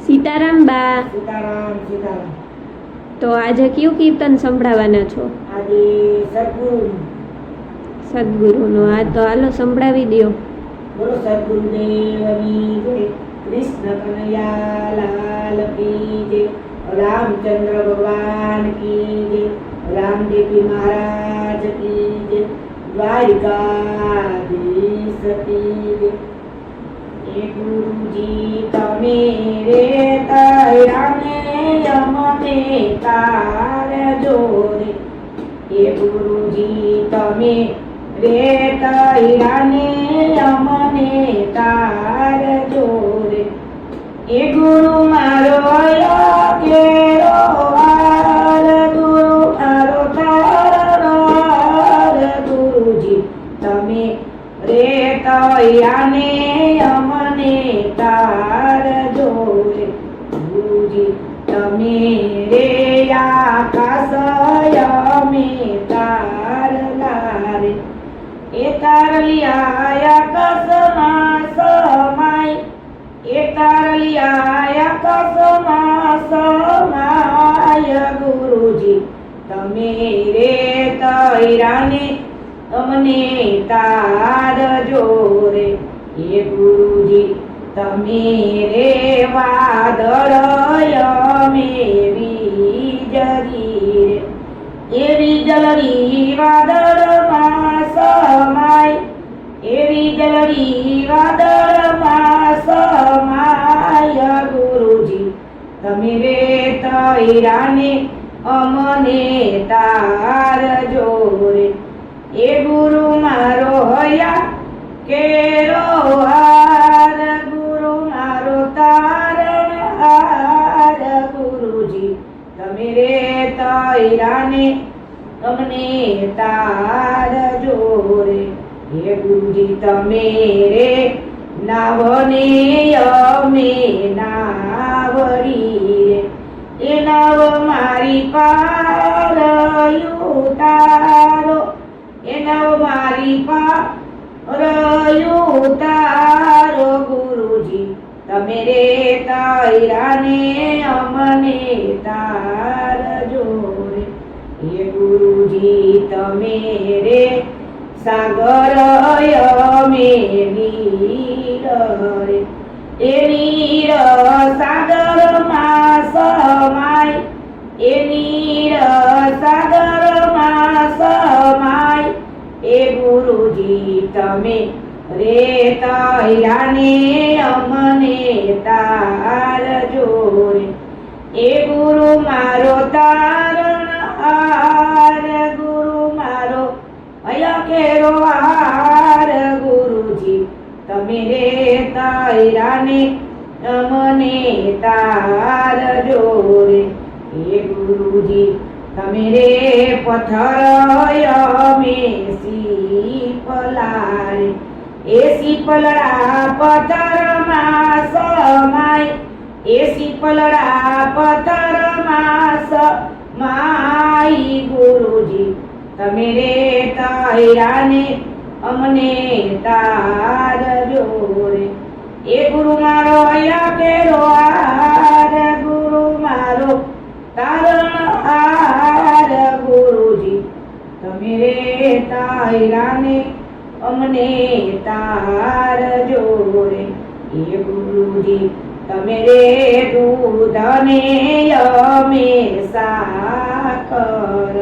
સીતારામ બા. સીતારામ સીતારામ. તો આજે કયું કીર્તન સંભળાવવાના છો? આજે સદગુરુ. સદગુરુનું. આ તો હાલો સંભળાવી દ્યો. બોલો સદગુરુદેવની જય. કૃષ્ણ કનૈયા લાલ કી જય. રામચંદ્ર ભગવાન કી જય. રામદેવજી મહારાજ કી જય. દ્વારિકાધીશ કી જય. એ ગુરુજી તમે રે તૈયાને અમને તારજો રે. એ ગુરુજી તમે રે તૈયાને અમને તારજો રે. એ ગુરુ મારો કેરો વાર, ગુરુ મારો તારવાર. ગુરુજી તમે રે તૈયાને અમને તારજો રે. ગુરુજી તમે રે આકાશ અમે તારલા રે. એ તારલિયા આકાશમાં સમાય, એ તારલિયા આકાશમાં સમાય. ગુરુજી તમે રે તૈયાને અમને તારજો રે. એ ગુરુજી તમે રે વાદળ અમે વીજળી રે. એ વીજળી વાદળમાં સમાય, એ વીજળી વાદળમાં સમાય. ગુરુજી તમે રે તૈયાને અમને તારજો રે. એ ગુરુ મારો હયા કેરો હાર, ગુરુ મારો તારણહાર. ગુરુજી તમે રે તૈયાને અમને તારજો રે. હે ગુરુજી તમે રે નાવને અમે નાવડી રે. એ નાવ મારી પાર ઉતારો, એ નાવ મારી પાર ઉતારો. ગુરુજી તમે રે તૈયાને અમને તારજો રે. હે ગુરુજી તમે રે સાગર અમે નીર રે. એ નીર સાગરમાં સમાય, એ નીર સાગરમાં સમાય. એ ગુરુજી તમે રે તૈયાને અમને તારજો રે. એ ગુરુ મારો તારણહાર, ગુરુ મારો કેરો હાર. ગુરુજી તમે રે તૈયાને અમને તારજો રે. એ ગુરુજી તમે રે પથ્થર અમે શીપલા રે. એ શીપલડા પથ્થરમાં સમાય, એ શીપલડા પથ્થરમાં સમાય. ગુરુજી તમે રે તૈયાને અમને તારજો રે. એ ગુરુ મારો કેરો હાર, ગુરુ મારો તારણહાર. ગુરુજી તમે રે તૈયાને અમને તારજો રે. એ ગુરુજી તમે રે દૂધને અમે સાકર,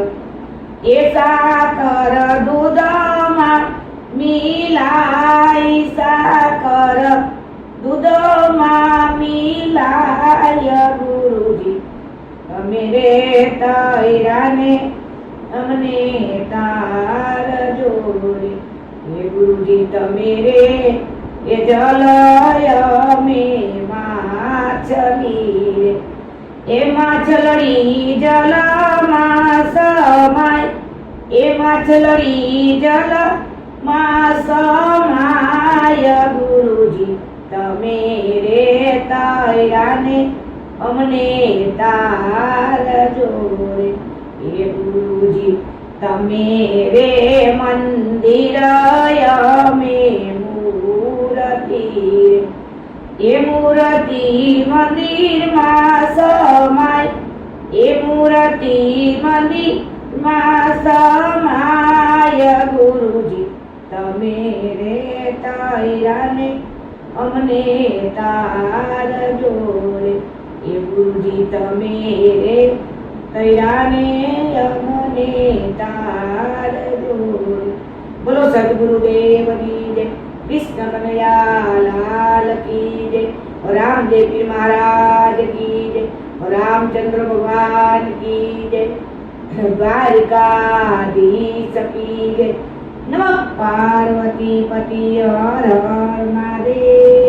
એ સાકર દૂધમાં મિલાય, સાકર દૂધમાં મિલાય. ગુરુજી તમે રે તૈયાને અમને તારજો રે. હે ગુરુજી તમે રે એ જલ અમે માછલી રે. એ માછલડી જલમાં સમાય, એ માછલડી જલમાં સમાય. ગુરુજી તમે રે તૈયાને અમને તારજો રે. હે ગુરુજી તમે રે મંદિર અમે મૂર્તિ રે. એ મૂર્તિ મંદિરમાં સમાય, એ મૂર્તિ મંદિરમાં સમાય. ગુરુજી તમે રે તૈયાને અમને તાર જોડે, એ ગુરુજી તમે રે તૈયાને અમને તાર જોડે. બોલો સદગુરુદેવની જય, કૃષ્ણ કનૈયા લાલ કી જય, રામદેવ પીર મહારાજ કી જય, રામચંદ્ર ભગવાન કી જય, દ્વારિકાધીશ કી જય. નમઃ પાર્વતી પતિ હર હર મહાદેવ.